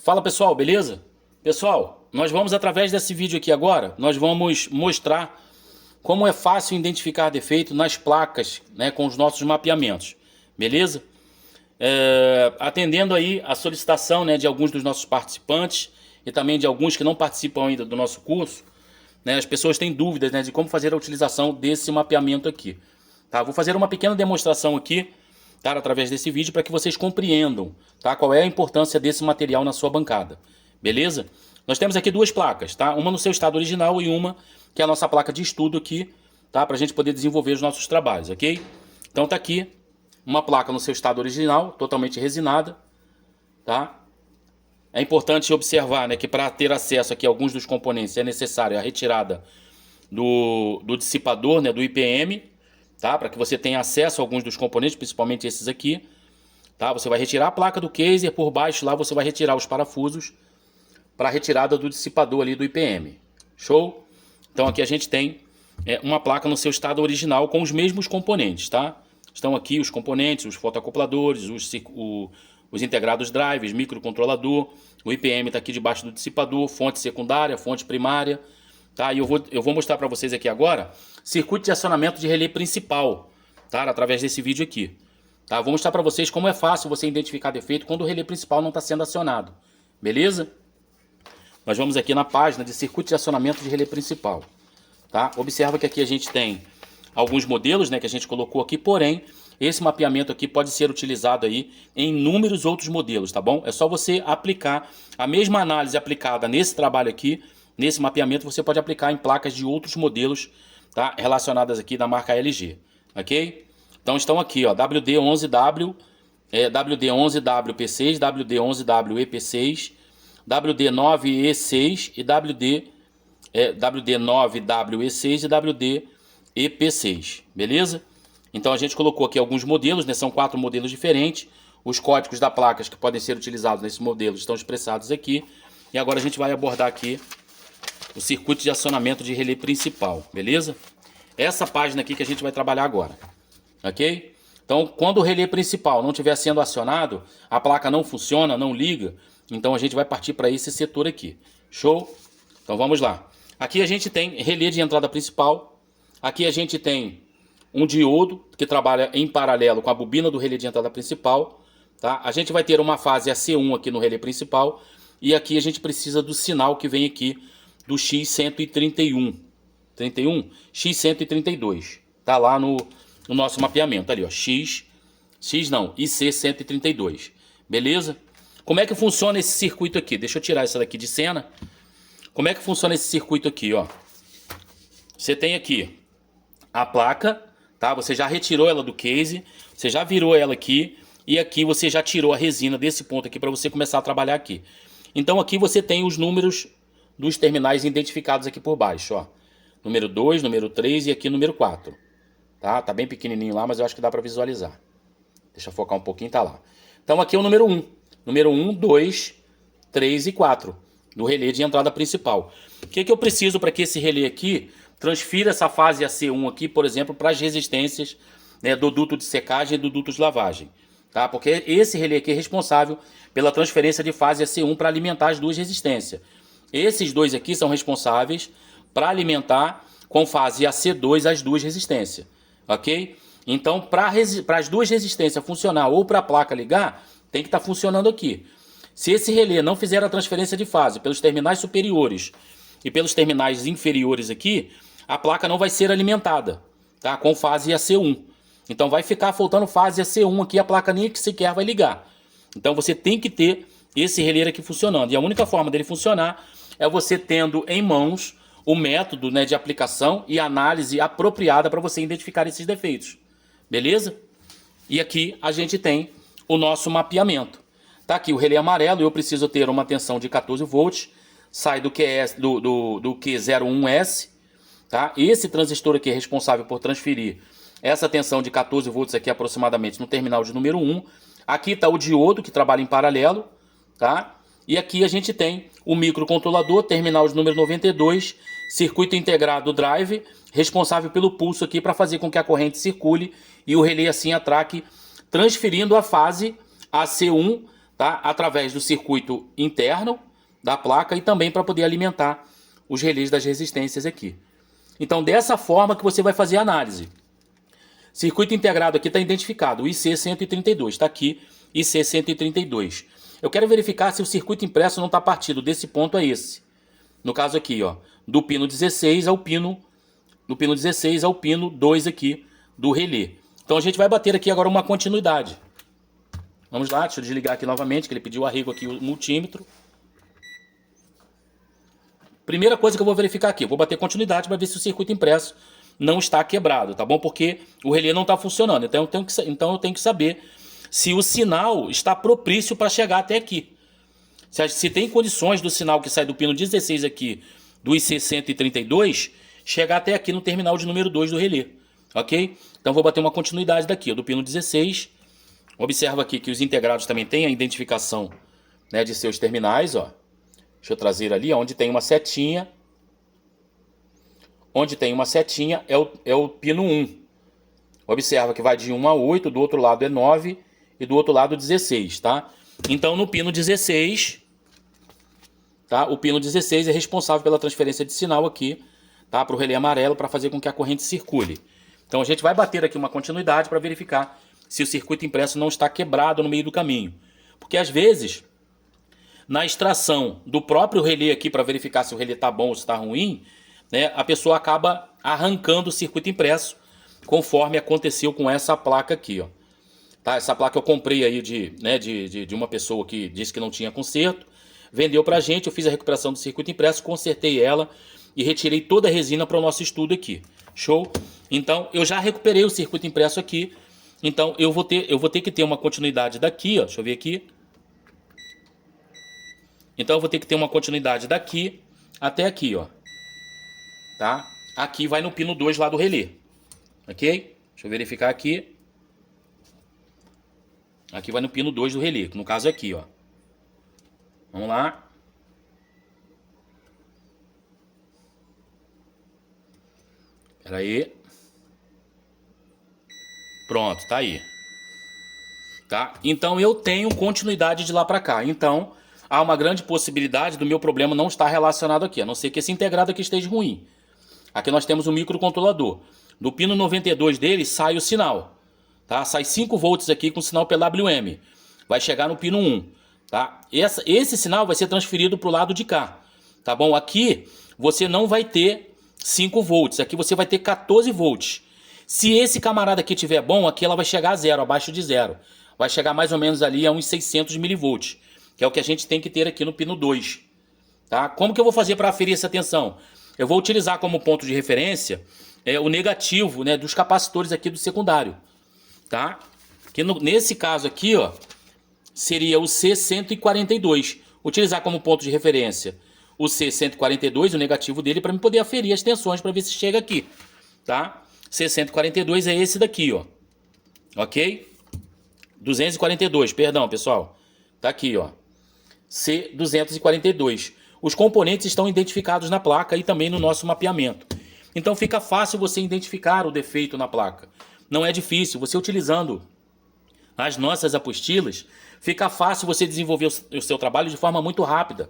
Fala pessoal, beleza? Pessoal, nós vamos através desse vídeo aqui agora, nós vamos mostrar como é fácil identificar defeito nas placas, né, com os nossos mapeamentos, beleza? Atendendo aí a solicitação, né, de alguns dos nossos participantes e também de alguns que não participam ainda do nosso curso, né, as pessoas têm dúvidas, né, de como fazer a utilização desse mapeamento aqui. Tá? Vou fazer uma pequena demonstração aqui, tá, através desse vídeo para que vocês compreendam, tá, qual é a importância desse material na sua bancada, beleza? Nós temos aqui duas placas, tá? Uma no seu estado original e uma que é a nossa placa de estudo aqui, tá? Para a gente poder desenvolver os nossos trabalhos, ok? Então tá aqui uma placa no seu estado original, totalmente resinada, tá? É importante observar, né, que para ter acesso aqui a alguns dos componentes é necessário a retirada do dissipador, né, do IPM, tá? Para que você tenha acesso a alguns dos componentes, principalmente esses aqui, tá? Você vai retirar a placa do Kaiser, por baixo lá você vai retirar os parafusos para a retirada do dissipador ali do IPM. Show? Então aqui a gente tem uma placa no seu estado original com os mesmos componentes, tá? Estão aqui os componentes, os fotoacopladores, os integrados drives, microcontrolador, o IPM está aqui debaixo do dissipador, fonte secundária, fonte primária, tá? E eu vou mostrar para vocês aqui agora circuito de acionamento de relé principal, tá? Através desse vídeo aqui, tá? Vou mostrar para vocês como é fácil você identificar defeito quando o relé principal não está sendo acionado, beleza? Nós vamos aqui na página de circuito de acionamento de relé principal, tá? Observa que aqui a gente tem alguns modelos, né, que a gente colocou aqui, porém esse mapeamento aqui pode ser utilizado aí em inúmeros outros modelos, tá bom? É só você aplicar a mesma análise aplicada nesse trabalho aqui, nesse mapeamento, você pode aplicar em placas de outros modelos, tá? Relacionadas aqui da marca LG, ok? Então estão aqui, ó, WD11W, WD11WP6, WD11WEP6, WD9E6 e WD9WE6 e WD-EP6, beleza? Então a gente colocou aqui alguns modelos, né? São 4 modelos diferentes. Os códigos da placas que podem ser utilizados nesse modelo estão expressados aqui. E agora a gente vai abordar aqui o circuito de acionamento de relé principal, beleza? Essa página aqui que a gente vai trabalhar agora, ok? Então quando o relé principal não estiver sendo acionado, a placa não funciona, não liga, então a gente vai partir para esse setor aqui, show? Então vamos lá. Aqui a gente tem relé de entrada principal, aqui a gente tem um diodo que trabalha em paralelo com a bobina do relé de entrada principal, tá? A gente vai ter uma fase AC1 aqui no relé principal e aqui a gente precisa do sinal que vem aqui do X131, X132, tá lá no nosso mapeamento ali, ó, IC132, beleza? Como é que funciona esse circuito aqui? Deixa eu tirar essa daqui de cena. Como é que funciona esse circuito aqui, ó? Você tem aqui a placa, tá? Você já retirou ela do case, você já virou ela aqui e aqui você já tirou a resina desse ponto aqui para você começar a trabalhar aqui. Então aqui você tem os números dos terminais identificados aqui por baixo, ó. Número 2, número 3 e aqui número 4. Tá? Tá bem pequenininho lá, mas eu acho que dá para visualizar. Deixa eu focar um pouquinho, tá lá. Então aqui é o número 1. Número 1, 2, 3 e 4. Do relé de entrada principal. O que eu preciso para que esse relé aqui transfira essa fase AC1 aqui, por exemplo, para as resistências, né, do duto de secagem e do duto de lavagem. Tá? Porque esse relé aqui é responsável pela transferência de fase AC1 para alimentar as duas resistências. Esses dois aqui são responsáveis para alimentar com fase AC2 as duas resistências. Ok? Então, para as duas resistências funcionar ou para a placa ligar, tem que estar funcionando aqui. Se esse relé não fizer a transferência de fase pelos terminais superiores e pelos terminais inferiores aqui, a placa não vai ser alimentada, tá? Com fase AC1. Então vai ficar faltando fase AC1 aqui, a placa nem sequer vai ligar. Então você tem que ter esse relé aqui funcionando. E a única forma dele funcionar é você tendo em mãos o método, né, de aplicação e análise apropriada para você identificar esses defeitos. Beleza? E aqui a gente tem o nosso mapeamento. Tá aqui o relé amarelo, eu preciso ter uma tensão de 14 volts, sai do Q01S, tá? Esse transistor aqui é responsável por transferir essa tensão de 14 volts aqui aproximadamente no terminal de número 1. Aqui está o diodo que trabalha em paralelo, tá? E aqui a gente tem o microcontrolador, terminal de número 92, circuito integrado drive, responsável pelo pulso aqui para fazer com que a corrente circule e o relé assim atraque, transferindo a fase AC1 tá? Através do circuito interno da placa e também para poder alimentar os relés das resistências aqui. Então, dessa forma que você vai fazer a análise. Circuito integrado aqui está identificado, o IC132, está aqui, IC132. Eu quero verificar se o circuito impresso não está partido desse ponto a esse. No caso aqui, ó, do pino 16 ao pino, do pino 16 ao pino 2 aqui do relé. Então a gente vai bater aqui agora uma continuidade. Vamos lá, deixa eu desligar aqui novamente, que ele pediu arrego aqui o multímetro. Primeira coisa que eu vou verificar aqui, eu vou bater continuidade para ver se o circuito impresso não está quebrado, tá bom? Porque o relé não está funcionando, então eu tenho que saber se o sinal está propício para chegar até aqui. Se tem condições do sinal que sai do pino 16 aqui, do IC132, chegar até aqui no terminal de número 2 do relé, ok? Então vou bater uma continuidade daqui, ó, do pino 16. Observa aqui que os integrados também têm a identificação, né, de seus terminais, ó. Deixa eu trazer ali, onde tem uma setinha. Onde tem uma setinha é o pino 1. Observa que vai de 1 a 8, do outro lado é 9 e do outro lado 16, tá? Então no pino 16, tá? O pino 16 é responsável pela transferência de sinal aqui, tá? Para o relé amarelo, para fazer com que a corrente circule. Então a gente vai bater aqui uma continuidade para verificar se o circuito impresso não está quebrado no meio do caminho. Porque às vezes, na extração do próprio relé aqui para verificar se o relé está bom ou se está ruim, né, a pessoa acaba arrancando o circuito impresso, conforme aconteceu com essa placa aqui, ó. Tá? Essa placa eu comprei aí de uma pessoa que disse que não tinha conserto, vendeu pra gente, eu fiz a recuperação do circuito impresso, consertei ela e retirei toda a resina para o nosso estudo aqui. Show? Então eu já recuperei o circuito impresso aqui, então eu vou ter que ter uma continuidade daqui, ó. Deixa eu ver aqui. Então eu vou ter que ter uma continuidade daqui até aqui, ó. Tá? Aqui vai no pino 2 lá do relé. Ok? Deixa eu verificar aqui. Aqui vai no pino 2 do relé, que no caso é aqui, ó. Vamos lá. Espera aí. Pronto, tá aí. Tá? Então eu tenho continuidade de lá pra cá. Então há uma grande possibilidade do meu problema não estar relacionado aqui, a não ser que esse integrado aqui esteja ruim. Aqui nós temos um microcontrolador. Do pino 92 dele sai o sinal. Tá? Sai 5 volts aqui com sinal PWM. Vai chegar no pino 1. Tá? Esse sinal vai ser transferido para o lado de cá. Tá bom? Aqui você não vai ter 5 volts. Aqui você vai ter 14 volts. Se esse camarada aqui tiver bom, aqui ela vai chegar a zero, abaixo de zero. Vai chegar mais ou menos ali a uns 600 milivolts. Que é o que a gente tem que ter aqui no pino 2. Tá? Como que eu vou fazer para aferir essa tensão? Eu vou utilizar como ponto de referência o negativo, né, dos capacitores aqui do secundário. Tá? Que nesse caso aqui, ó, seria o C142. Utilizar como ponto de referência o C142, o negativo dele, para me poder aferir as tensões para ver se chega aqui. Tá? C142 é esse daqui, ó. Ok? 242, perdão, pessoal. Tá aqui, ó. C242. Os componentes estão identificados na placa e também no nosso mapeamento. Então fica fácil você identificar o defeito na placa. Não é difícil. Você utilizando as nossas apostilas, fica fácil você desenvolver o seu trabalho de forma muito rápida.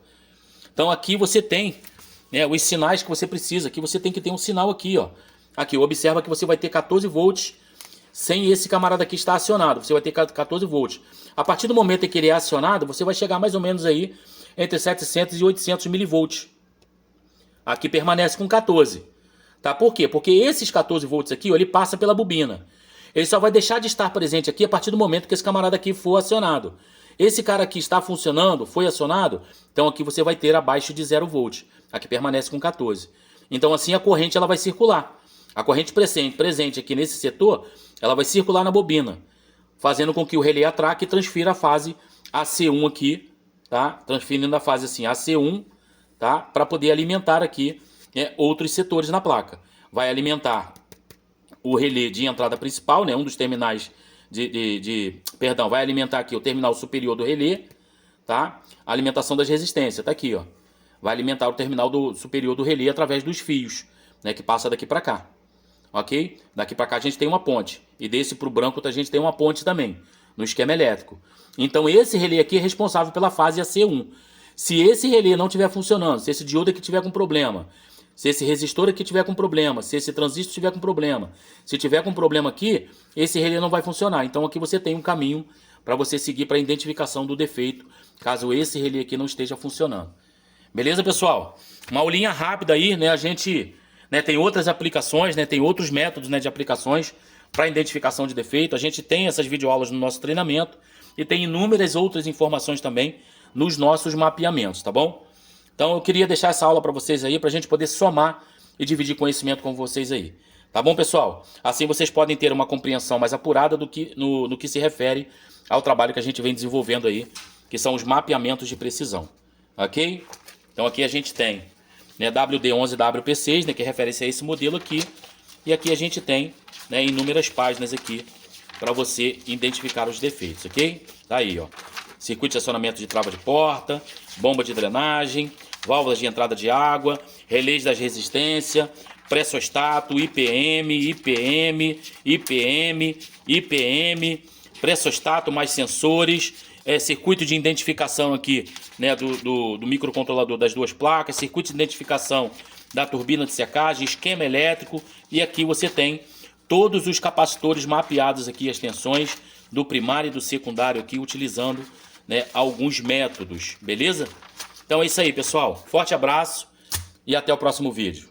Então aqui você tem, né, os sinais que você precisa. Aqui você tem que ter um sinal aqui, ó. Aqui, observa que você vai ter 14 volts sem esse camarada aqui estar acionado. Você vai ter 14 volts. A partir do momento em que ele é acionado, você vai chegar mais ou menos aí entre 700 e 800 milivolts. Aqui permanece com 14. Tá? Por quê? Porque esses 14 volts aqui, ó, ele passa pela bobina. Ele só vai deixar de estar presente aqui a partir do momento que esse camarada aqui for acionado. Esse cara aqui está funcionando, foi acionado, então aqui você vai ter abaixo de 0 volts. Aqui permanece com 14. Então assim a corrente ela vai circular. A corrente presente aqui nesse setor, ela vai circular na bobina, fazendo com que o relé atraque e transfira a fase AC1 aqui, tá? Transferindo a fase assim, AC1, tá? Para poder alimentar aqui, né, outros setores na placa. Vai alimentar o relé de entrada principal, né, um dos terminais perdão, vai alimentar aqui o terminal superior do relé, tá? A alimentação das resistências, tá aqui, ó. Vai alimentar o terminal superior do relé através dos fios, né, que passa daqui para cá. Ok? Daqui para cá a gente tem uma ponte. E desse para o branco a gente tem uma ponte também. no esquema elétrico. Então esse relé aqui é responsável pela fase AC1. Se esse relé não estiver funcionando, se esse diodo aqui tiver com problema, se esse resistor aqui tiver com problema, se esse transistor tiver com problema, se tiver com problema aqui, esse relé não vai funcionar. Então aqui você tem um caminho para você seguir para a identificação do defeito, caso esse relé aqui não esteja funcionando. Beleza, pessoal? Uma aulinha rápida aí, né? A gente, né, tem outras aplicações, né? Tem outros métodos, né, de aplicações para identificação de defeito. A gente tem essas videoaulas no nosso treinamento e tem inúmeras outras informações também nos nossos mapeamentos, tá bom? Então eu queria deixar essa aula para vocês aí, para a gente poder somar e dividir conhecimento com vocês aí. Tá bom, pessoal? Assim vocês podem ter uma compreensão mais apurada do que, no que se refere ao trabalho que a gente vem desenvolvendo aí, que são os mapeamentos de precisão. Ok? Então aqui a gente tem, né, WD11WP6, né, que é referência a esse modelo aqui. E aqui a gente tem, né, inúmeras páginas aqui para você identificar os defeitos, ok? Tá aí, ó. Circuito de acionamento de trava de porta, bomba de drenagem, válvulas de entrada de água, relés das resistências, pressostato, IPM, pressostato mais sensores, circuito de identificação aqui, né, do microcontrolador das duas placas, circuito de identificação da turbina de secagem, esquema elétrico, e aqui você tem todos os capacitores mapeados aqui, as tensões do primário e do secundário aqui, utilizando, né, alguns métodos, beleza? Então é isso aí, pessoal. Forte abraço e até o próximo vídeo.